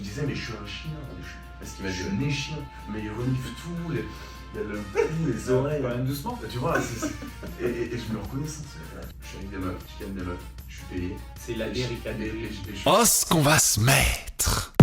disait, mais je suis un chien. Est-ce qu'il m'a Je dit suis né chien. Mais il renifle tout, il y a le cou, les oreilles. Quand même doucement. Tu vois, et je me reconnais ça. Je suis avec des meufs, je gagne des meufs, je suis payé. C'est la déricaderie. Oh, ce qu'on va se mettre!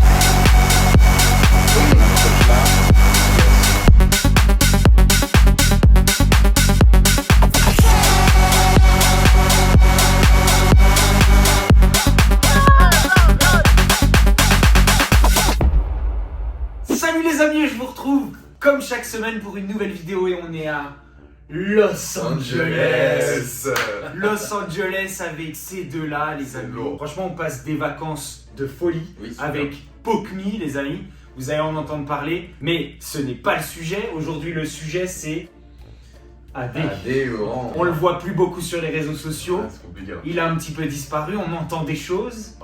Salut les amis, je vous retrouve comme chaque semaine pour une nouvelle vidéo et on est à Los Angeles. Los Angeles avec ces deux-là, les amis. lourd. Franchement, on passe des vacances de folie Oui, avec Pokmi, les amis. Vous allez en entendre parler, mais ce n'est pas le sujet. Aujourd'hui, le sujet, c'est AD. Orange. On le voit plus beaucoup sur les réseaux sociaux. C'est compliqué là. Il a un petit peu disparu, on entend des choses.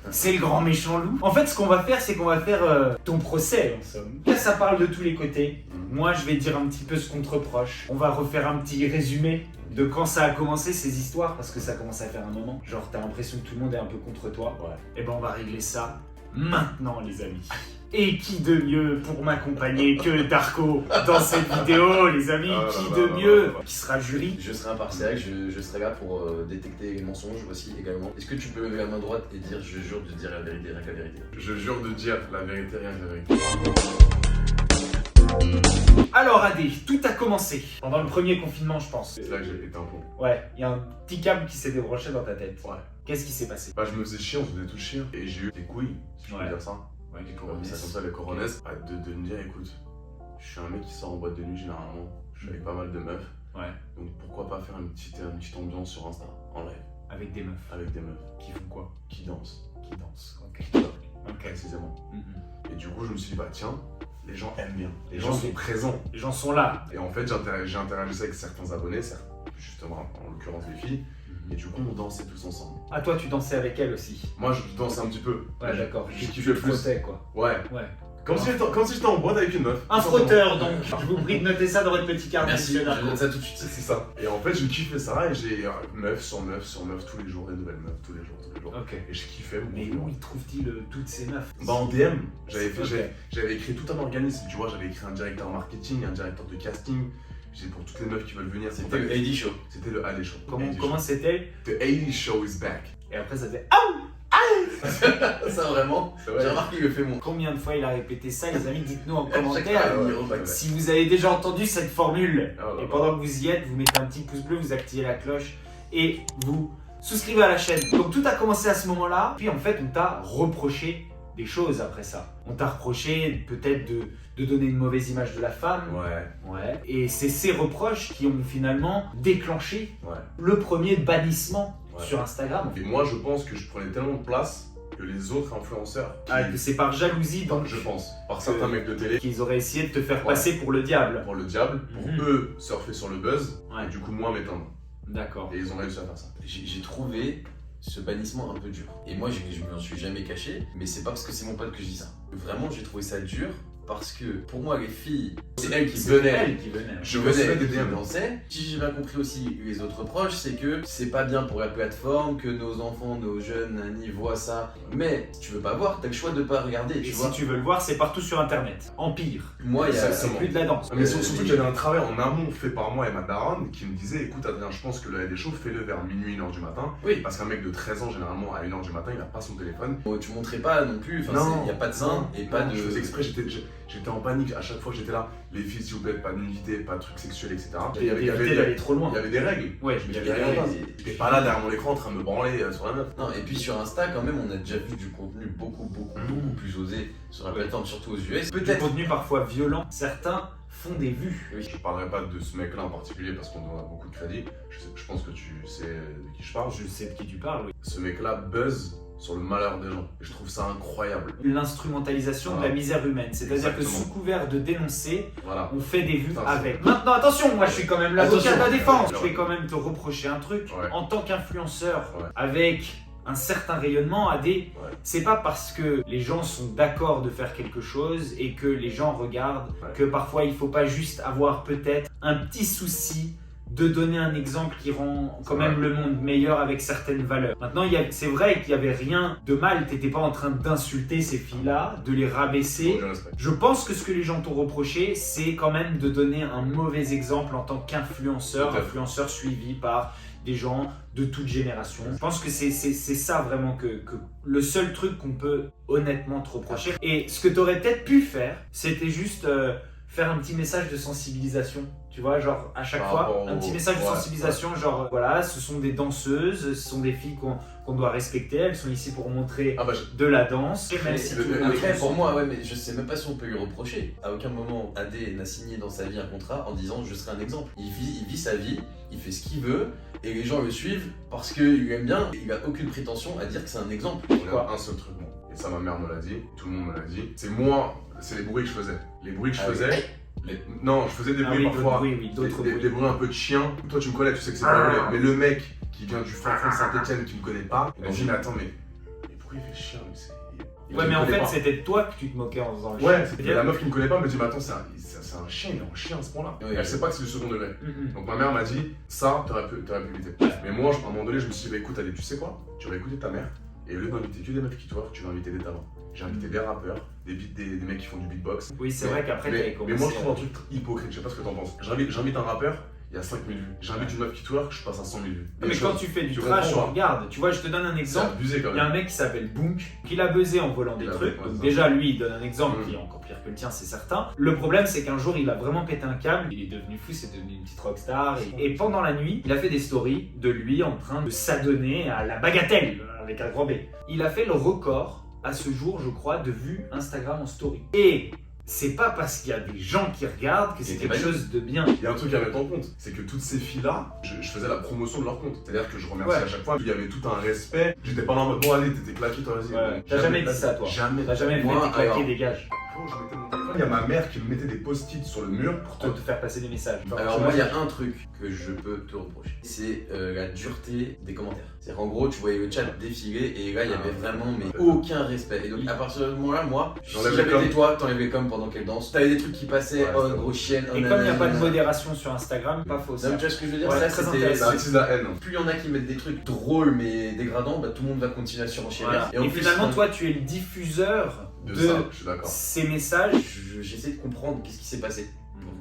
C'est le grand méchant loup. En fait, ce qu'on va faire, c'est qu'on va faire ton procès, en somme. Là, ça parle de tous les côtés. Moi, je vais dire un petit peu ce qu'on te reproche. On va refaire un petit résumé de quand ça a commencé, ces histoires, parce que ça commence à faire un moment. Genre, t'as l'impression que tout le monde est un peu contre toi. Ouais. Et ben, on va régler ça maintenant, les amis. Et qui de mieux pour m'accompagner que Darko dans cette vidéo, les amis? Qui de mieux? Qui sera jury? Je serai impartial, je serai là pour détecter les mensonges aussi également. Est-ce que tu peux lever la main droite et dire je jure de dire la vérité, rien que la vérité? Je jure de dire la vérité, rien que la vérité. Alors Adé, tout a commencé pendant le premier confinement, je pense. C'est là que j'ai pété un plomb. Ouais, il y a un petit câble qui s'est débranché dans ta tête. Ouais. Qu'est-ce qui s'est passé? Bah, je me faisais chier, on se faisait tous chier. Et j'ai eu des couilles, si je peux Ouais. dire ça. Ouais, Et comme ça, les coronets. De me dire, écoute, je suis un mec qui sort en boîte de nuit généralement. Je suis avec pas mal de meufs. Ouais. Donc pourquoi pas faire une petite ambiance sur Insta, en live, Avec des meufs avec des meufs qui font quoi? qui dansent. Qui dansent. Ok. Ok. Précisément. Mhm. Et du coup, je me suis dit, bah tiens, les gens aiment bien. Les Les gens gens sont présents. Les gens sont là. Et en fait, j'ai interagi avec certains abonnés, justement, en l'occurrence des filles. Et du coup, on dansait tous ensemble. Ah, toi, tu dansais avec elle aussi? Moi, je dansais un petit peu. Ouais, d'accord. J'ai Tu kiffé le plus. frottais, quoi. Ouais. Ouais. Comme si j'étais en boîte avec une meuf. Un frotteur, donc. Je vous prie de noter ça dans votre petit carnet. Merci, monsieur je Darko. note ça tout de suite. C'est ça. Et en fait, je kiffais ça et j'ai meuf sur meuf sur meuf tous les jours, des nouvelles meufs, tous les jours. Ok. Et je kiffais. Mais où il trouve-t-il toutes ces meufs? Bah en DM, j'avais Ok. écrit tout un organisme, tu vois, j'avais écrit un directeur marketing, un directeur de casting, j'ai pour toutes les meufs qui veulent venir, C'était le AD Show. C'était le AD Show. Comment c'était? The 80 Show is back. Et après, ça faisait Ça vraiment, C'est vrai. j'ai remarqué qu'il le fait mon. Combien de fois il a répété ça, les amis? Dites-nous en Chaque commentaire fois, ouais. il repasse. si vous avez déjà entendu cette formule. Oh là Et là. pendant que vous y êtes, vous mettez un petit pouce bleu, vous activez la cloche et vous souscrivez à la chaîne. Donc tout a commencé à ce moment-là. Puis en fait, on t'a reproché des choses après ça. On t'a reproché peut-être de donner une mauvaise image de la femme. Ouais, Ouais. Et c'est ces reproches qui ont finalement déclenché ouais. le premier bannissement Ouais. sur Instagram. Et moi, je pense que je prenais tellement de place que les autres influenceurs, Ah, que c'est par jalousie donc je pense, par certains mecs de télé, qu'ils auraient essayé de te faire Ouais. passer pour le diable. pour le diable, pour Mhm. eux surfer sur le buzz, Ouais. et du coup moi m'éteindre. D'accord. Et ils ont réussi à faire ça. J'ai trouvé ce bannissement un peu dur. Et moi, je m'en suis jamais caché, mais c'est pas parce que c'est mon pote que je dis ça. Vraiment, j'ai trouvé ça dur parce que pour moi, les filles, c'est elles qui C'est venaient. elle qui venait. Je venais, recevais des qui DM. dansaient. Si j'ai bien compris aussi les autres proches, c'est que c'est pas bien pour la plateforme, que nos enfants, nos jeunes nannies voient ça. Mais si tu veux pas voir, t'as le choix de pas regarder, Et tu si vois. tu veux le voir, c'est partout sur internet. Empire. Moi, il y a. Ça, C'est plus de la danse. Mais surtout qu'il y avait un travail en amont fait par moi et ma daronne qui me disait écoute Adrien, je pense que le AD Show, fais-le vers minuit, 1h du matin. Oui. Parce qu'un mec de 13 ans, généralement, à 1h du matin, il a pas son téléphone. Tu montrais pas non plus, enfin, il y a pas de sein et pas de. Je faisais exprès, j'étais en panique à chaque fois que j'étais là. Les filles, s'il vous plaît, pas de nudité, pas de trucs sexuels, etc. Et Il y avait d'aller trop loin. il y avait des règles. Ouais, Je il y m'étais avait rien des en règles. face. J'étais pas là derrière mon écran en train de me branler sur la meuf. Non, et puis sur Insta, quand même, on a déjà vu du contenu beaucoup plus osé sur la plateforme, surtout aux US. Du Peut-être. contenu parfois violent. Certains font des vues. Oui. Je parlerai pas de ce mec-là en particulier parce qu'on en a beaucoup de crédit. Je pense que tu sais de qui je parle. Je sais de qui tu parles, oui. Ce mec-là buzz sur le malheur des gens. Et je trouve ça incroyable. L'instrumentalisation de la Voilà. misère humaine. C'est-à-dire que Exactement. sous couvert de dénoncer, Voilà. on fait des vues Putain, avec. Maintenant, attention, moi je suis quand même l'avocat de la Attention. défense. Ouais. Je vais quand même te reprocher un truc. Ouais. En tant qu'influenceur, Ouais. avec un certain rayonnement, c'est pas parce que les gens sont d'accord de faire quelque chose et que les gens regardent Ouais. que parfois il faut pas juste avoir peut-être un petit souci de donner un exemple qui rend quand Ouais. même le monde meilleur avec certaines valeurs. Maintenant, c'est vrai qu'il n'y avait rien de mal, t'étais pas en train d'insulter ces filles-là, de les rabaisser. Je respecte. Je pense que ce que les gens t'ont reproché, c'est quand même de donner un mauvais exemple en tant qu'influenceur, Tout à fait. influenceur suivi par des gens de toute génération. Je pense que c'est ça vraiment que le seul truc qu'on peut honnêtement te reprocher. Et ce que tu aurais peut-être pu faire, c'était juste faire un petit message de sensibilisation. Tu vois, genre à chaque Par fois, rapport un au- petit message de ouais, sensibilisation, genre voilà, ce sont des danseuses, ce sont des filles qu'on doit respecter, elles sont ici pour montrer Ah bah, de la danse. Mais Même si le- tout le- le monde Après, est pour moi, ouais, mais je sais même pas si on peut lui reprocher. À aucun moment, AD n'a signé dans sa vie un contrat en disant je serai un exemple. Il vit sa vie, il fait ce qu'il veut, et les gens le suivent parce qu'il aime bien. Il a aucune prétention à dire que c'est un exemple. on a un seul truc, moi. Et ça, ma mère me l'a dit, tout le monde me l'a dit. C'est moi, c'est les bruits que je faisais. Les bruits que je Ah oui. faisais. Non, je faisais des Ah bruits oui, parfois. d'autres Des bruits. bruits un peu de chien. Toi, tu me connais, tu sais que c'est pas vrai. Mais le mec qui vient du fin fond de Saint-Etienne qui me connaît pas, il m'a dit mais attends, mais pourquoi il fait chien lui, il Ouais, me mais en connaît fait, pas. c'était toi que tu te moquais en faisant le Ouais, chien. c'était la meuf qui me connaît pas me dit mais attends, c'est un chien, il est en chien à ce point-là. Oui, Elle oui. sait pas que c'est du second degré. Mhm. Donc ma mère m'a dit ça, t'aurais pu éviter. Mais moi, à un moment donné, je me suis dit bah écoute, allez, tu sais quoi, tu vas écouter ta mère et au lieu d'inviter que des meufs qui twerk, tu vas inviter des talents. J'ai invité des rappeurs, des mecs qui font du beatbox. Oui, c'est vrai qu'après, t'avais Mais commencé. moi, je trouve un truc hypocrite, je sais pas ce que t'en penses. J'invite un rappeur, il y a 5000 vues. J'invite une meuf qui twerk, je passe à 100 000 vues. Mais quand tu fais du tu trash, comprends, on regarde. Tu vois, je te donne un c'est exemple. abusé quand Il y a un même. mec qui s'appelle Bounk, qui l'a buzzé en volant des Il a- trucs. ouais, Donc ça. déjà, lui, il donne un exemple Mm. qui est encore pire que le tien, c'est certain. Le problème, c'est qu'un jour, il a vraiment pété un câble. Il est devenu fou, c'est devenu une petite rockstar. Et pendant la nuit, il a fait des stories de lui en train de s'adonner à la bagatelle, avec un grand B. Il a fait le record, à ce jour, je crois, de vues Instagram en story. Et c'est pas parce qu'il y a des gens qui regardent que c'est Et quelque t'es chose de bien. Il y a un truc à mettre en compte, c'est que toutes ces filles-là, je faisais la promotion de leur compte. C'est-à-dire que je remercie Ouais. à chaque fois. Il y avait tout un respect. J'étais pas là en mode bon, allez, t'étais claqué, toi, vas-y. Ouais. Donc, T'as jamais dit ça, toi. Jamais. T'as jamais fait Moi, des claqués, alors- dégage, Frérot, je mettais mon téléphone. Il y a ma mère qui me mettait des post-it sur le mur pour pour te faire passer des messages. Alors moi, il y a un truc que je peux te reprocher, c'est la dureté des commentaires. C'est qu'en gros, tu voyais le chat défiler et là, il y avait vraiment mais aucun respect. Et donc à partir de ce moment-là, moi, si J'enlève les j'avais coms. été toi, t'enlèves comme pendant qu'elle danse. T'avais des trucs qui passaient, Ouais, oh c'est gros chienne, oh Et comme il n'y a pas de nanana. modération sur Instagram, pas faux Non, ça. mais tu vois ce que je veux dire, Ouais, ça très c'était. intéressant. Ça attise la haine. Plus il y en a qui mettent des trucs drôles mais dégradants, bah tout le monde va continuer à surenchérir. Voilà. Et, en plus, finalement, toi, tu es le diffuseur De de, ça, je suis d'accord. ces messages. j'essaie de comprendre qu'est-ce qui s'est passé.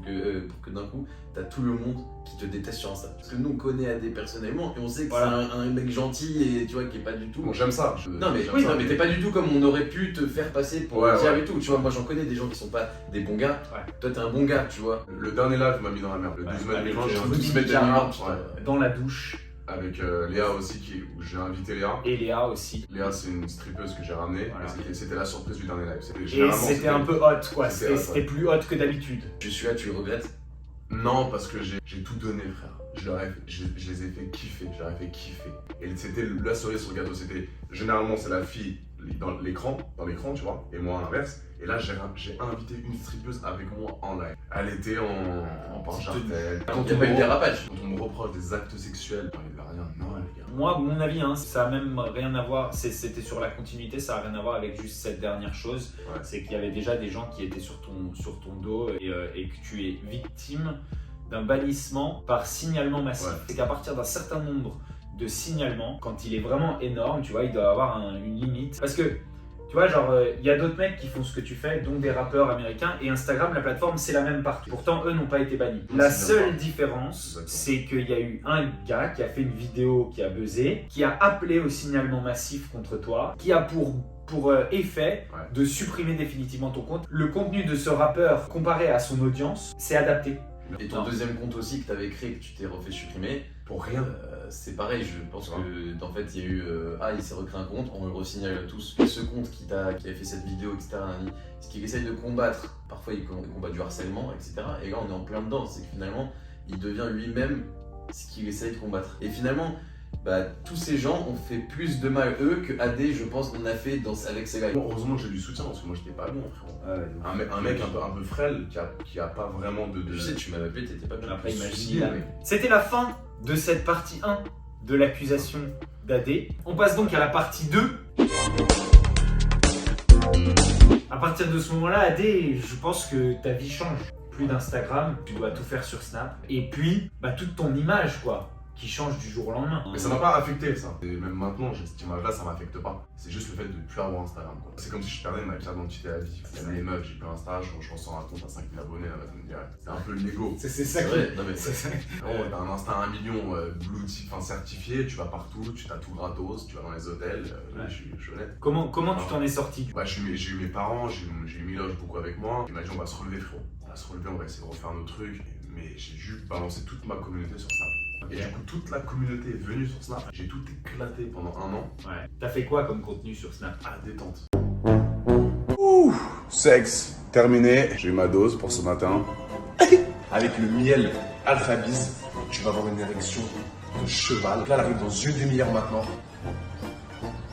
Pour que d'un coup, t'as tout le monde qui te déteste sur Insta. Parce que nous, on connaît AD personnellement et on sait que Voilà. c'est un mec gentil et tu vois, qui est pas du tout. Bon, j'aime ça. Non mais j'aime oui, ça. non mais t'es pas du tout comme on aurait pu te faire passer pour Ouais, le diable ouais. et tout. Tu vois, moi j'en connais des gens qui sont pas des bons gars. Ouais. Toi t'es un bon gars, tu vois. Le dernier live m'a mis dans la merde. Le Ouais, 12 mai avec, 2020, j'ai Rudy un 12 mai Cara, 2020. putain, Ouais. ouais. Dans la douche. Avec Léa aussi, où j'ai invité Léa. Et Léa aussi. Léa, c'est une strippeuse que j'ai ramenée. Voilà. C'était la surprise du dernier live. Et Généralement, c'était un peu hot, quoi. c'était hot, C'était ouais. plus hot que d'habitude. Je suis là, tu le regrettes. Non, parce que j'ai tout donné, frère. Je les ai fait kiffer. Je leur ai fait kiffer. Et c'était la cerise sur le gâteau. C'était généralement, c'est la fille dans l'écran, tu vois, et moi à l'inverse. Et là, j'ai invité une strippeuse avec moi en live. Elle était en panjartel. Il y a pas eu de dérapage. Quand on me reproche des actes sexuels, il n'y avait rien. Non, les gars. Moi, mon avis, hein, ça a même rien à voir. C'était sur la continuité, ça a rien à voir avec juste cette dernière chose. Ouais. C'est qu'il y avait déjà des gens qui étaient sur ton dos et que tu es victime d'un bannissement par signalement massif. Ouais. C'est qu'à partir d'un certain nombre de signalements, quand il est vraiment énorme, tu vois, il doit avoir une limite. Parce que, tu vois, genre, il y a d'autres mecs qui font ce que tu fais, dont des rappeurs américains, et Instagram, la plateforme, c'est la même partout. Pourtant, eux n'ont pas été bannis. La C'est bien seule ça. différence, Exactement. c'est qu'il y a eu un gars qui a fait une vidéo qui a buzzé, qui a appelé au signalement massif contre toi, qui a pour effet Ouais. de supprimer définitivement ton compte. Le contenu de ce rappeur, comparé à son audience, c'est adapté. Et ton Non. deuxième compte aussi que t'avais créé, que tu t'es refait supprimer, Pour rien. c'est pareil, je pense Ouais. que en fait il y a eu il s'est recréé un compte, on le resignale à tous. Ce compte qui a fait cette vidéo, etc. Ce qu'il essaye de combattre, parfois il combat du harcèlement, etc. Et là on est en plein dedans, c'est que finalement il devient lui-même ce qu'il essaye de combattre. Et finalement, bah, tous ces gens ont fait plus de mal eux que AD, je pense, qu'on a fait avec ses lives. Bon, heureusement que j'ai du soutien parce que moi j'étais pas bon, frérot. Un mec un peu frêle qui a pas vraiment de. Tu sais, tu m'avais appelé, t'étais pas bien. Après, Souci, imagine. mais- C'était la fin de cette partie 1 de l'accusation d'AD. On passe donc à la partie 2. À partir de ce moment-là, AD, je pense que ta vie change. plus d'Instagram, tu dois tout faire sur Snap. Et puis, bah, toute ton image, quoi, qui change du jour au lendemain. Mais ça m'a pas affecté ça. Et même maintenant, cette image-là, ça m'affecte pas. C'est juste le fait de plus avoir Instagram, quoi. C'est comme si je perdais ma carte d'identité à vie. Il y a des meufs, j'ai plus Insta, je ressens un compte à 5000 abonnés, ça me dirait. C'est un peu l'ego. C'est C'est ça vrai, non mais Oh, t'as un Insta 1 million blue tick, enfin certifié, tu vas partout, tu t'as tout gratos, tu vas dans les hôtels, Ouais. je suis honnête. Comment tu t'en es sorti du coup? Bah, j'ai eu mes parents, j'ai eu Miloche beaucoup avec moi. Il m'a dit on va se relever frérot, on va se relever, on va essayer de refaire nos trucs. Mais j'ai dû balancer toute ma communauté sur Snap. Et du coup toute la communauté est venue sur Snap. J'ai tout éclaté pendant 1 an. Ouais. T'as fait quoi comme contenu sur Snap? À détente. Sexe, terminé. J'ai eu ma dose pour ce matin. Avec le miel Alphabise, tu vas avoir une érection de cheval. Là, elle arrive dans une demi-heure maintenant.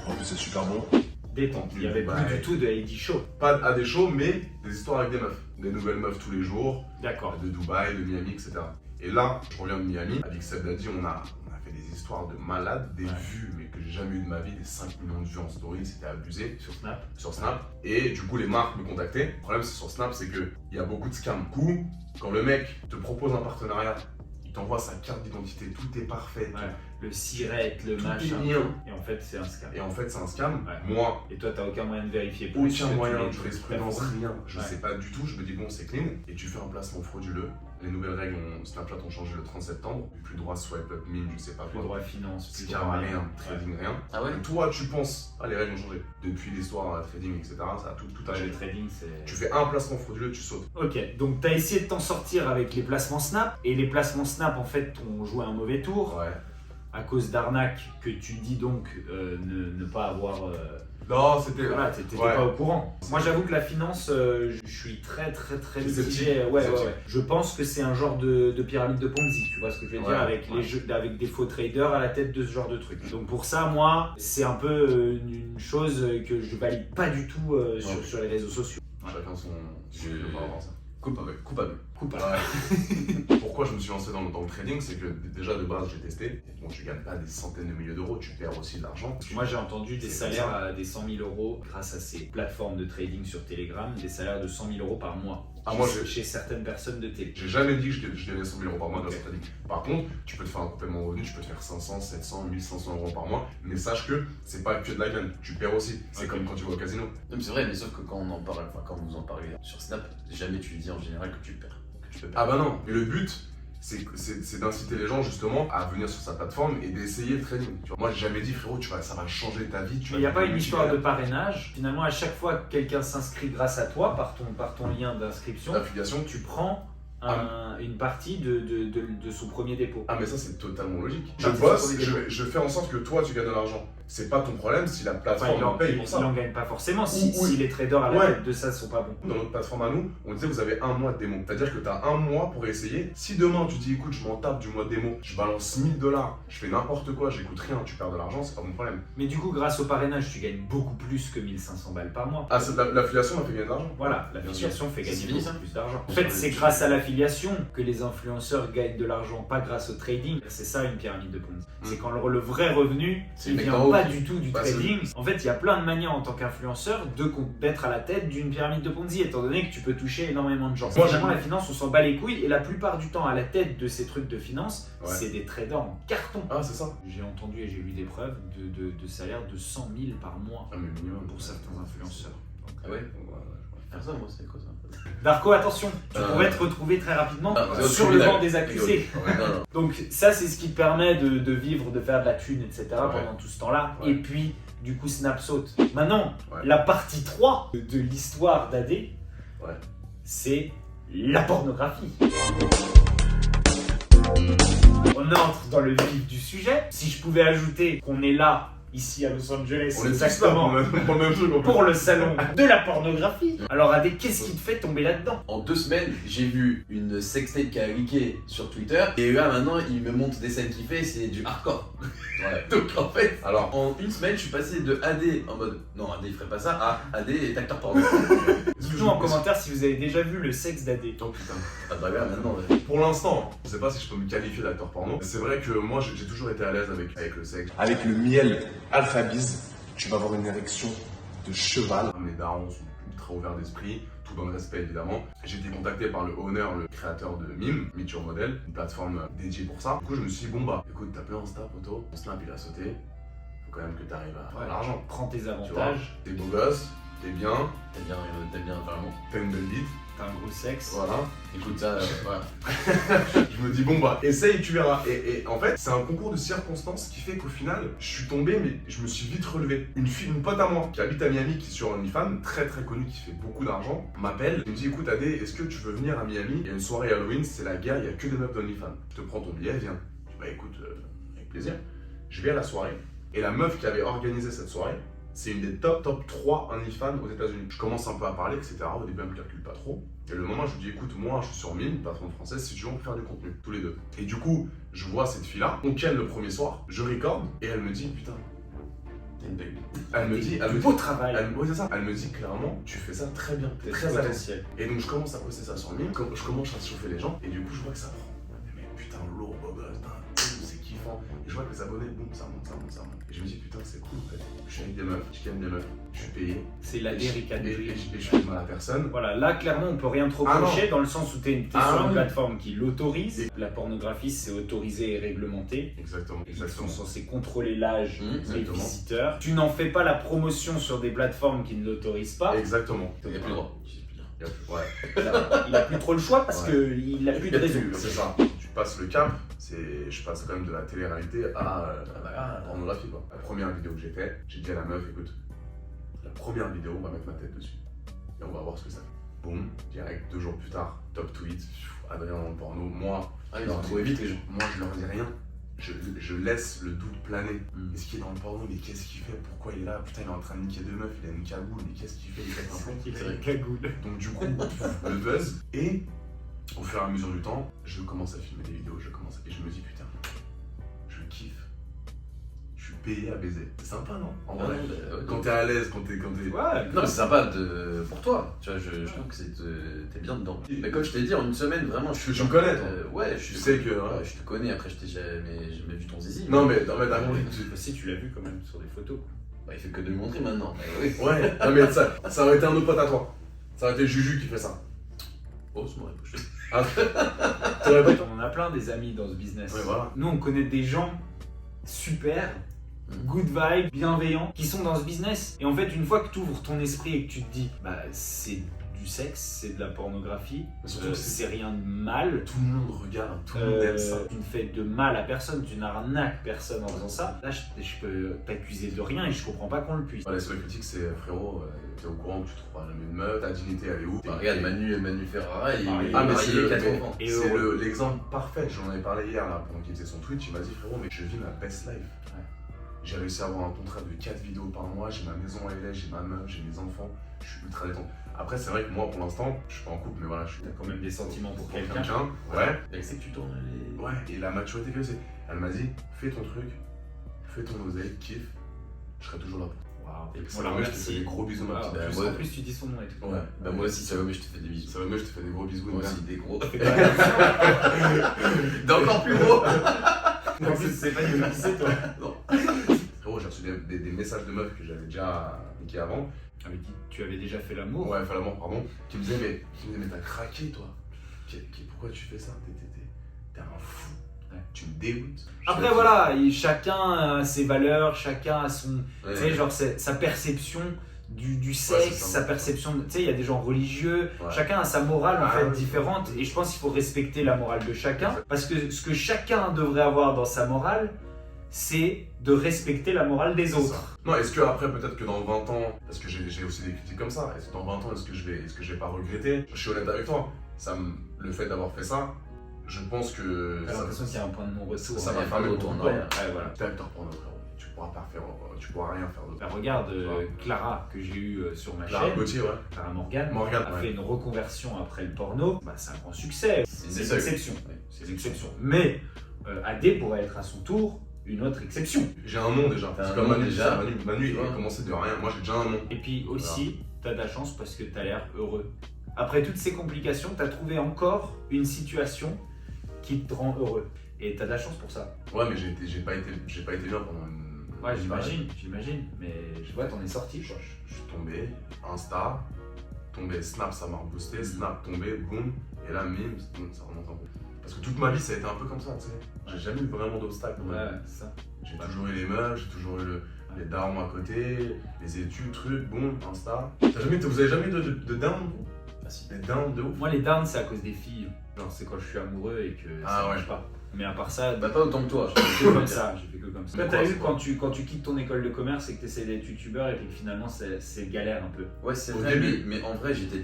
En plus, c'est super bon. Détente. Il y avait Ouais. plus du tout de AD Show. Pas à des shows, mais des histoires avec des meufs. Des nouvelles meufs tous les jours, D'accord. de Dubaï, de Miami, etc. Et là, je reviens de Miami. Avec Seb Daddy, on a fait des histoires de malades, des vues, mais que j'ai jamais eu de ma vie, des 5 millions de vues en story, c'était abusé. Sur Snap. Sur Snap. Et du coup, les marques me contactaient. Le problème, c'est sur Snap, c'est qu'il y a beaucoup de scams. Du coup, quand le mec te propose un partenariat, il t'envoie sa carte d'identité, tout est parfait. Ouais. Le siret, le Tout machin. est bien. Et en fait, c'est un scam. Et en fait, c'est un scam. Ouais. Moi, Et toi, t'as aucun moyen de vérifier plus aucun que moyen tous de les jurisprudence, trucs rien. Je Ouais. sais pas du tout. Je me dis, bon, c'est clean. Et tu fais un placement frauduleux. Les nouvelles règles, Snapchat ont changé le 30 septembre. Plus droit swipe up, mine, je sais pas Plus quoi. droit finance, C'est plus carrément droit rien, trading rien. Ah ouais. Et toi, tu penses, les règles ont changé. Depuis l'histoire trading, etc., ça a tout a Ouais, le changé. trading, c'est. Tu fais un placement frauduleux, tu sautes. Ok, donc t'as essayé de t'en sortir avec les placements Snap, et les placements Snap en fait ont joué un mauvais tour Ouais. à cause d'arnaques que tu dis donc ne pas avoir. Non, c'était. Voilà, t'étais Ouais. pas au courant. Moi j'avoue que la finance, je suis très C'est mitigé. sceptique. Ouais. Sceptique. Je pense que c'est un genre de pyramide de Ponzi, tu vois ce que je veux Ouais, dire, avec ouais. les jeux, avec des faux traders à la tête de ce genre de truc. Donc pour ça, moi, c'est un peu une chose que je valide pas du tout sur les réseaux sociaux. Chacun son. Je- par rapport à ça. Coupable. Coupable. Ouais. Pourquoi je me suis lancé dans le trading, c'est que déjà de base j'ai testé. Bon, tu gagnes pas des centaines de milliers d'euros, tu perds aussi de l'argent. Moi j'ai entendu des C'est salaires comme ça. à des 100 000 euros grâce à ces plateformes de trading sur Telegram, des salaires de 100 000 euros par mois Ah, moi, chez certaines personnes de télé. J'ai jamais dit que je gagnais 100 000 euros par mois grâce Ok. au trading. Par contre, tu peux te faire un complément de revenu, tu peux te faire 500, 700, 1500 euros par mois. Mais sache que c'est pas que de la gagne, tu perds aussi. C'est Ok. comme quand tu vas au casino. Non, mais c'est vrai, mais sauf que quand on en parle, enfin quand vous en parlez sur Snap, jamais tu dis en général que tu perds. Que tu peux Ah perdre. bah non, mais le but, c'est d'inciter les gens justement à venir sur sa plateforme et d'essayer le trading. Tu vois, moi j'ai jamais dit frérot, ça va changer ta vie. Il n'y a pas une histoire de parrainage. Finalement, à chaque fois que quelqu'un s'inscrit grâce à toi, par ton lien d'inscription, d'affiliation. tu prends une partie de son premier dépôt. Ah mais ça c'est totalement logique. Je Partie bosse, sur les je fais en sorte que toi tu gagnes de l'argent. C'est pas ton problème si la Enfin, plateforme paye pour ça. il en gagne pas forcément si Oui. les traders à la Ouais. tête de ça sont pas bons. Dans notre plateforme à nous, on disait vous avez 1 mois de démo. C'est-à-dire que tu as 1 mois pour essayer. Si demain tu dis écoute, je m'en tape du mois de démo, je balance 1000 $, je fais n'importe quoi, j'écoute rien, tu perds de l'argent, c'est pas mon problème. Mais du coup, grâce au parrainage, tu gagnes beaucoup plus que 1500 balles par mois. Ah, l'affiliation m'a fait gagner de l'argent. Voilà, l'affiliation fait C'est gagner fini, beaucoup ça plus d'argent. En Sur fait, les c'est films. grâce à l'affiliation que les influenceurs gagnent de l'argent, pas grâce au trading. C'est ça une pyramide de Ponzi. C'est quand le vrai revenu, C'est il le mec vient d'en haut pas qui- du tout du Bah, trading. En fait, il y a plein de manières en tant qu'influenceur d'être à la tête d'une pyramide de Ponzi, étant donné que tu peux toucher énormément de gens. Moi, Finalement, j'aime- la finance, on s'en bat les couilles, et la plupart du temps, à la tête de ces trucs de finance, Ouais. c'est des traders en carton. Ah, c'est ça. J'ai entendu et j'ai lu des preuves de salaires de 100 000 par mois Ah, mais minimum. pour certains influenceurs. Ah ouais. Faire ça, moi, c'est quoi ça? Darko, attention, tu pourrais te retrouver très rapidement Ah, c'est sur au le tribunal. banc des accusés. Ouais, non, non. Donc ça, c'est ce qui te permet de vivre, de faire de la thune, etc. Ouais. pendant tout ce temps-là. Ouais. Et puis, du coup, Snap saute. Maintenant, Ouais. la partie 3 de l'histoire d'AD, Ouais. c'est la pornographie. On entre dans le vif du sujet. Si je pouvais ajouter qu'on est là, ici à Los Angeles, On est tous là exactement pour le même truc. en plus. pour le salon de la pornographie. Alors Adé, qu'est-ce qui te fait tomber là-dedans? En 2 semaines, j'ai vu une sextape qui a leaké sur Twitter. Et là, maintenant, il me montre des scènes qu'il fait, c'est du hardcore. Voilà. Donc en fait, Alors, en 1 semaine, je suis passé de AD en mode non, AD il ferait pas ça à AD est acteur porno. Dites-nous en commentaire si vous avez déjà vu le sexe d'Adé. oh putain. Ah bah là, maintenant, ouais. Pour l'instant, je sais pas si je peux me qualifier d'acteur porno. C'est vrai que moi j'ai toujours été à l'aise avec le sexe. Avec le miel Alphabise, tu vas avoir une érection de cheval. Mes darons sont plus ultra ouvert d'esprit, tout dans le respect évidemment. J'ai été contacté par le owner, le créateur de Mime, Meet Your Model, une plateforme dédiée pour ça. Du coup je me suis dit bon bah écoute t'as plein Insta poto, ton Snap il a sauté, faut quand même que t'arrives à faire de l'argent. Prends tes Tu vois, avantages, t'es beau gosse, t'es bien, T'as bien vraiment. t'as une belle bite, t'as un gros sexe. voilà. Écoute, ça, voilà. Je me dis bon bah essaye tu verras. Et en fait c'est un concours de circonstances qui fait qu'au final je suis tombé mais je me suis vite relevé. Une pote à moi qui habite à Miami, qui est sur OnlyFans, très très connue, qui fait beaucoup d'argent, m'appelle et me dit écoute Adé, est-ce que tu veux venir à Miami? Il y a une soirée Halloween, c'est la guerre, il y a que des meufs d'OnlyFans. Je te prends ton billet, viens. Je dis bah écoute, avec plaisir. Je vais à la soirée et la meuf qui avait organisé cette soirée, c'est une des top 3 OnlyFans aux États-Unis. Je commence un peu à parler, etc. Au début, elle me calcule pas trop. Et le moment, je lui dis écoute, moi, je suis sur Mime, patron française, si tu veux, on peut faire du contenu, tous les deux. Et du coup, je vois cette fille-là, on ken le premier soir, je recorde, et elle me dit putain. T'as une belle. Elle me dit, Du beau travail. ouais, c'est ça. Elle me dit clairement, tu fais ça très bien, t'es très à l'aise. Et donc, je commence à poster ça sur Mime, je commence à chauffer les gens, et du coup, je vois que ça prend. Mais putain, lourd, beau gosse, c'est kiffant. Et je vois que les abonnés, boum, ça monte. Et je me dis, putain, c'est cool en fait. Je suis avec des meufs, je ken des meufs, je suis payé. C'est la déricanerie. Et je fais mal à personne. Voilà, là clairement on peut rien te reprocher dans le sens où t'es sur une plateforme qui l'autorise. La pornographie c'est autorisé et réglementé. Exactement. Ils sont censés contrôler l'âge des exactement. visiteurs. Tu n'en fais pas la promotion sur des plateformes qui ne l'autorisent pas. Exactement. Il n'y a plus le droit. Ouais. Il a plus trop le choix parce qu'il a plus de raison. C'est ça. Tu passes le cap, je passe quand même de la télé-réalité à la pornographie quoi. La première vidéo que j'ai faite, j'ai dit à la meuf, écoute, la première vidéo, on va mettre ma tête dessus. Et on va voir ce que ça fait. Boum, direct, 2 jours plus tard, top tweet, Adrien dans le porno, moi. Ils ont trouvé vite les gens. Moi je leur dis rien. Je laisse le doute planer. Est-ce qu'il est dans le porno? Mais qu'est-ce qu'il fait? Pourquoi il est là? Putain, il est en train de niquer 2 meufs, il a une cagoule, mais qu'est-ce qu'il fait? Il pète un plomb. Il a une cagoule. Donc du coup, le buzz. Et au fur et à mesure du temps, je commence à filmer des vidéos, et je me dis putain, je kiffe. Je suis payé à baiser. C'est sympa, non? En vrai, quand t'es à l'aise, quand t'es... Ouais, Non mais c'est sympa pour toi, tu vois, je trouve que t'es bien dedans. Mais comme je t'ai dit, en une semaine, vraiment, je suis... Tu me connais, toi. Ouais, Tu sais que... Ouais, je te connais, après je t'ai jamais vu ton zizi. Non mais t'as compris. Si tu l'as vu quand même sur des photos. Bah, il fait que de le montrer maintenant. Mais oui. Ouais, non mais ça aurait été un autre pote à toi. Ça aurait été Juju qui fait ça. Oh, ça m'aurait touché. Ah, t'aurais pas... On a plein des amis dans ce business. Ouais, voilà. Nous on connaît des gens super, good vibe, bienveillants, qui sont dans ce business. Et en fait, une fois que tu ouvres ton esprit et que tu te dis, bah c'est du sexe, c'est de la pornographie, Mais surtout que c'est rien de mal. Tout le monde regarde, tout le monde aime ça. Tu ne fais de mal à personne, tu n'arnaques personne en faisant ça. Là, je peux t'accuser de rien et je comprends pas qu'on le puisse. Ouais, les seules critiques c'est frérot, t'es au courant que tu trouveras jamais une meuf, ta dignité elle est où? Bah, regarde, Manu Ferrara, il est Ah mais c'est marié, 4 enfants. Et c'est heureux. l'exemple parfait. J'en avais parlé hier là pendant qu'il faisait son Twitch. Il m'a dit frérot, mais je vis ma best life. Ouais. J'ai réussi à avoir un contrat de 4 vidéos par mois. J'ai ma maison à LA, j'ai ma meuf, j'ai mes enfants. Je suis ultra détendu. Après, c'est vrai que moi pour l'instant, je suis pas en couple, mais voilà, je suis T'as quand même des sentiments pour pour quelqu'un. quelqu'un. Ouais. Et c'est que tu tournes les... Ouais. Et la maturité que c'est. Elle m'a dit fais ton truc, fais ton oseille, kiffe. Je serai toujours là pour toi. Waouh. Et On ça la va, je te remercie. fais des gros bisous, ma Wow. petite. Bah, En moi- plus, tu dis son nom et tout. Ouais. Bah, moi aussi, ça va, mais je te fais des bisous. Ça va, moi je te fais des gros bisous. Moi une aussi, des gros. Ouais. D'encore plus gros. En plus, c'est pas du lycée, toi. Frérot, j'ai reçu des messages de meufs que j'avais déjà niqué avant. Avec qui tu avais déjà fait l'amour. Ouais, fait l'amour, pardon. Qui me disait, mais t'as craqué, toi. Pourquoi tu fais ça? T'es un fou. Ouais. Tu me dégoûtes. Après, voilà, chacun a ses valeurs, chacun a son. Ouais. Tu sais, genre, sa perception du c'est sexe, ça. sa perception. Tu sais, il y a des gens religieux, Ouais. chacun a sa morale en Ah, fait ouais. différente. Et je pense qu'il faut respecter la morale de chacun. Parce que ce que chacun devrait avoir dans sa morale, c'est de respecter la morale des C'est autres. ça. Non, est-ce que après, peut-être que dans 20 ans, parce que j'ai aussi des critiques comme ça, est-ce que dans 20 ans, est-ce que je vais pas regretter? Je suis honnête avec toi. Le fait d'avoir fait ça, je pense que. J'ai l'impression qu'il y a un point de non-retour. Ça Il y va a faire pas de le retour en retour. arrière. Ouais, voilà. T'as te reprendre, frérot. Tu pourras rien faire d'autre. Bah, regarde, Ouais. Clara, que j'ai eu sur ma Clara chaîne, Gauthier, ouais. Clara Morgan, Morgane, a ouais. fait une reconversion après le porno. Bah, c'est un grand succès. C'est C'est une ça, oui. exception. Oui. C'est une exception. Mais Adé pourrait être à son tour une autre exception. J'ai un nom déjà. T'as C'est un comme nom Manu, déjà. Manu, il Ouais. a commencé de rien. Moi, j'ai déjà un nom. Et puis aussi, t'as de la chance parce que t'as l'air heureux. Après toutes ces complications, t'as trouvé encore une situation qui te rend heureux. Et t'as de la chance pour ça. Ouais, mais j'ai pas été bien pendant une. Ouais, j'imagine. Mais je vois, t'en es sorti. Je suis tombé, Insta, tombé, snap, ça m'a reboosté, snap, tombé, boum, et là, mime, boum, ça remonte un peu. Parce que toute ma vie, ça a été un peu comme ça, tu sais. J'ai jamais eu vraiment d'obstacles. c'est ça. J'ai toujours eu les meufs, j'ai toujours eu les darons à côté, les études, trucs, boum, Insta. Vous avez jamais eu de down, vous? Ah si. Des downs de ouf? Moi, les downs, c'est à cause des filles. Genre, c'est quand je suis amoureux et que ça marche pas. Mais à part ça, Bah pas autant que toi. j'ai fait que comme ça. J'ai fait que comme ça. Mais Toi, t'as quoi, eu c'est quand tu quittes ton école de commerce et que t'essaies d'être youtubeur et que finalement c'est galère un peu. Ouais, c'est Au vrai, début. mais en vrai, j'étais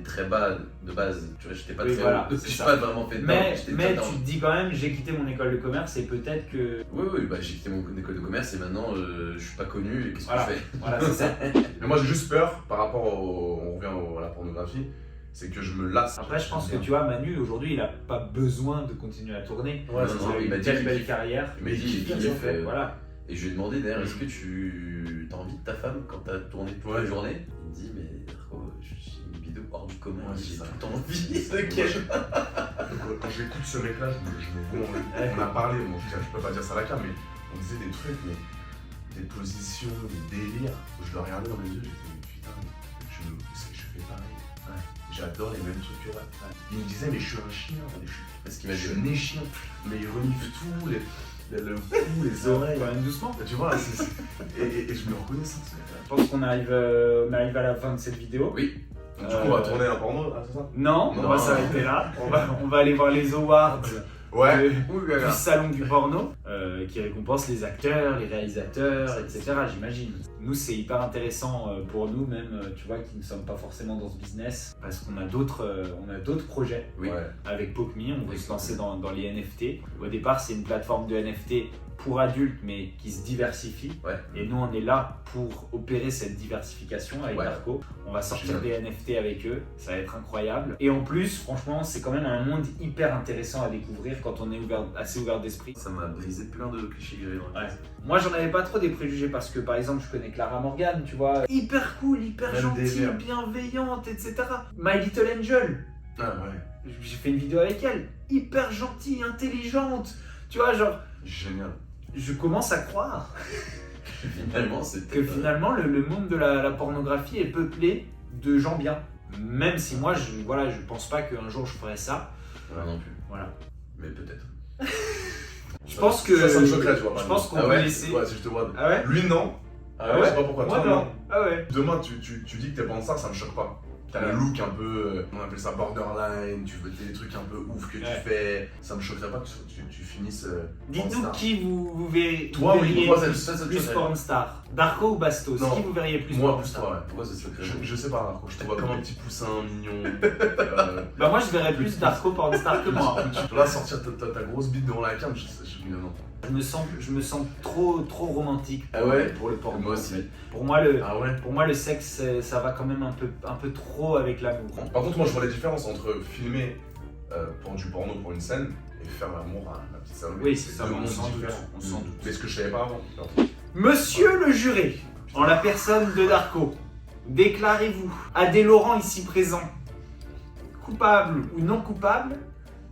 très bas de base. Tu vois, j'étais pas Oui, très voilà, haut. c'est J'ai ça. pas vraiment fait de Mais down, j'étais tu down. te dis quand même, j'ai quitté mon école de commerce et peut-être que. Oui, bah j'ai quitté mon école de commerce et maintenant je suis pas connu et qu'est-ce Voilà. que je fais? Voilà, c'est ça. Mais moi, j'ai juste peur par rapport on revient à la pornographie, c'est que je me lasse. Après, je pense que tu vois, Manu aujourd'hui, il a pas besoin de continuer à tourner. Ouais, Non, c'est non, ça. Il a il une m'a dit telle qu'il belle kiffe. carrière. Il m'a dit qu'il kiffe, kiffe, voilà. Et je lui ai demandé d'ailleurs, est-ce que tu as envie de ta femme quand t'as tourné toute la Ouais. journée? Il me dit, mais Darko, j'ai une vidéo hors du commun, Ouais, c'est j'ai ça. tout envie de Moi, quel. Quand j'écoute ce mec-là, je me vois en lui. On a parlé, bon, je peux pas dire ça à la cam, mais on disait des trucs, mais des positions, des délires. Je le regardais dans les yeux, j'étais, mais putain, je fais pareil. J'adore les mêmes trucs que là. Il me disait, mais je suis un chien, Parce qu'il m'a je dit, suis né chien, mais il renifle tout, le cou, les oreilles. Quand même doucement. Tu vois, et je me reconnais ça. Je pense qu'on arrive à la fin de cette vidéo. oui, Du coup, on va tourner un porno, là, c'est ça? Non, on Non. va s'arrêter là. On va aller voir les awards Ouais. du salon du porno qui récompense les acteurs, les réalisateurs, etc. J'imagine. Nous, c'est hyper intéressant pour nous, même, tu vois, qui ne sommes pas forcément dans ce business, parce qu'on a d'autres projets. oui. Ouais. Avec POCMI, on veut se lancer dans les NFT. Au départ, c'est une plateforme de NFT pour adultes, mais qui se diversifie. Ouais. Et nous, on est là pour opérer cette diversification avec Ouais. Darko. On va sortir des NFT avec eux, ça va être incroyable. Et en plus, franchement, c'est quand même un monde hyper intéressant à découvrir quand on est assez ouvert d'esprit. Ça m'a brisé plein de clichés que j'avais dans la Ouais. tête. Moi, j'en avais pas trop des préjugés parce que, par exemple, je connais Clara Morgan, tu vois, hyper cool, hyper Même gentille, délire. bienveillante, etc. My Little Angel, Ah ouais. j'ai fait une vidéo avec elle, hyper gentille, intelligente, tu vois, genre, Génial. je commence à croire Finalement, c'était. que finalement le monde de la pornographie est peuplé de gens bien. Même si moi, je pense pas qu'un jour je ferai ça. Voilà non plus. Voilà. Mais peut-être. Je pense que. Ça me choquerait, tu vois. Je pense qu'on Ah peut ouais, laisser. Ouais, si je te vois. Ah ouais? Lui, non. Ah Je ouais? sais pas pourquoi. Moi Toi, non. non. Ah ouais. Demain, tu dis que t'es pas en ça, ça me choque pas. T'as le look un peu, on appelle ça borderline, tu veux des trucs un peu ouf que tu Ouais. fais. Ça me choquerait pas que tu finisses. Dites-nous pornstar. qui vous verriez, Toi, vous oui, verriez toi, ça plus te pornstar. Darko ou Bastos? Non. Qui vous verriez plus Moi, pornstar? plus toi, ouais. Pourquoi c'est secret? Je sais pas, Marco, je te vois comme un petit poussin mignon. Bah moi je verrais plus Darko pornstar que moi. Tu peux là sortir ta grosse bite devant la cam, non. Je me sens trop romantique Ah ouais? pour le porno. Moi aussi. en fait. Pour moi Ah ouais. le sexe ça va quand même un peu trop avec l'amour. Par contre, moi je vois la différence entre filmer pour du porno pour une scène et faire l'amour à la petite Salomé. Oui, c'est ça, deux on mondes s'en doute. différents. On s'en doute. Mais ce que je savais pas avant. Monsieur le juré, en la personne de Darko, déclarez-vous, Adé Laurent ici présent, coupable ou non coupable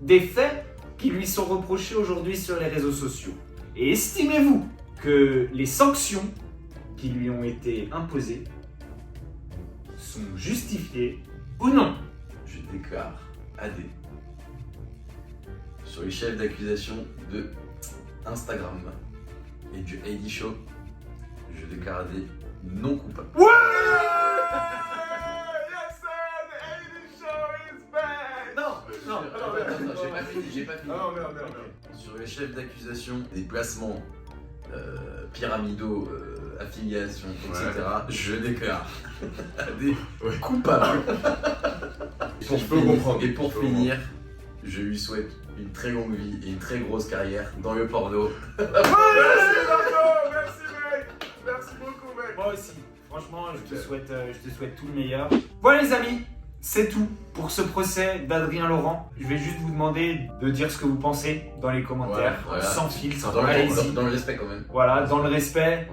des faits qui lui sont reprochés aujourd'hui sur les réseaux sociaux? Et estimez-vous que les sanctions qui lui ont été imposées sont justifiées ou non? Je déclare AD sur les chefs d'accusation de Instagram et du AD Show. Je déclare AD non coupable. Ouais! Non, J'ai pas fini. Ah non, merde. Sur les chefs d'accusation des placements pyramidaux, affiliations, etc., je déclare AD coupable. Je peux comprendre. Et pour Je peux finir, je lui souhaite une très longue vie et une très grosse carrière dans le porno. Merci mec. Merci beaucoup mec. moi aussi. Franchement, je te souhaite tout le meilleur. Voilà les amis, c'est tout pour ce procès d'Adrien Laurent. Je vais juste vous demander de dire ce que vous pensez dans les commentaires, Ouais, voilà. sans filtre. Dans Allez-y. dans le respect quand même. Voilà, dans le respect,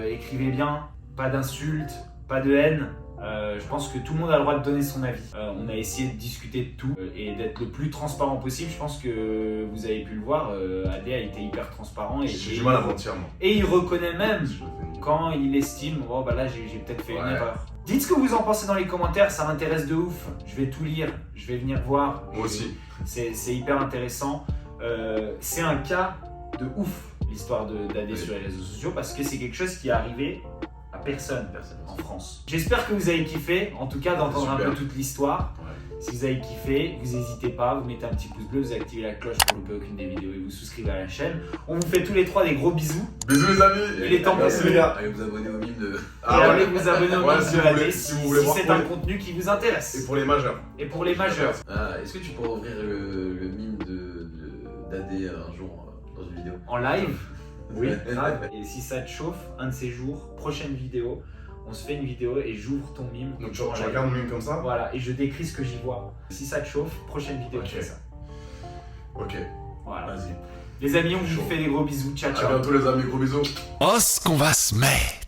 écrivez bien, pas d'insultes, pas de haine, Je pense que tout le monde a le droit de donner son avis. On a essayé de discuter de tout et d'être le plus transparent possible. Je pense que vous avez pu le voir, Adé a été hyper transparent J'ai du mal à mentir, moi. et il reconnaît même Je le fais. quand il estime, oh bah là j'ai peut-être fait une Ouais. erreur. Dites ce que vous en pensez dans les commentaires, ça m'intéresse de ouf. Je vais tout lire, je vais venir voir. Moi aussi. C'est hyper intéressant. C'est un cas de ouf, l'histoire d'Adé Oui. sur les réseaux sociaux, parce que c'est quelque chose qui est arrivé à personne Personne. en France. J'espère que vous avez kiffé, en tout cas d'entendre un Super. peu toute l'histoire. Ouais. Si vous avez kiffé, vous n'hésitez pas, vous mettez un petit pouce bleu, vous activez la cloche pour louper aucune des vidéos et vous souscrivez à la chaîne. On vous fait tous les trois des gros bisous. Bisous les amis. Il est temps de Merci les gars. Allez vous abonner au mime de. Et Ah allez ouais. vous abonner au Ouais, mime si de vous AD voulez- si, si vous voulez si voir c'est pour un les- contenu qui vous Et intéresse. pour les majeurs. Et pour les majeurs. Ah, est-ce que tu pourrais ouvrir le mime d'AD un jour dans une vidéo? En live. Oui. Et si ça te chauffe, un de ces jours, prochaine vidéo, on se fait une vidéo et j'ouvre ton mime. Donc tu en live. regardes mon mime comme ça. Voilà, et je décris ce que j'y vois. Si ça te chauffe, prochaine vidéo, Ok. tu fais ça. Ok. Voilà. Vas-y. Les amis, on vous Chaud. fait des gros bisous. Ciao, À ciao. bientôt les amis. Gros bisous. Oh, ce qu'on va se mettre.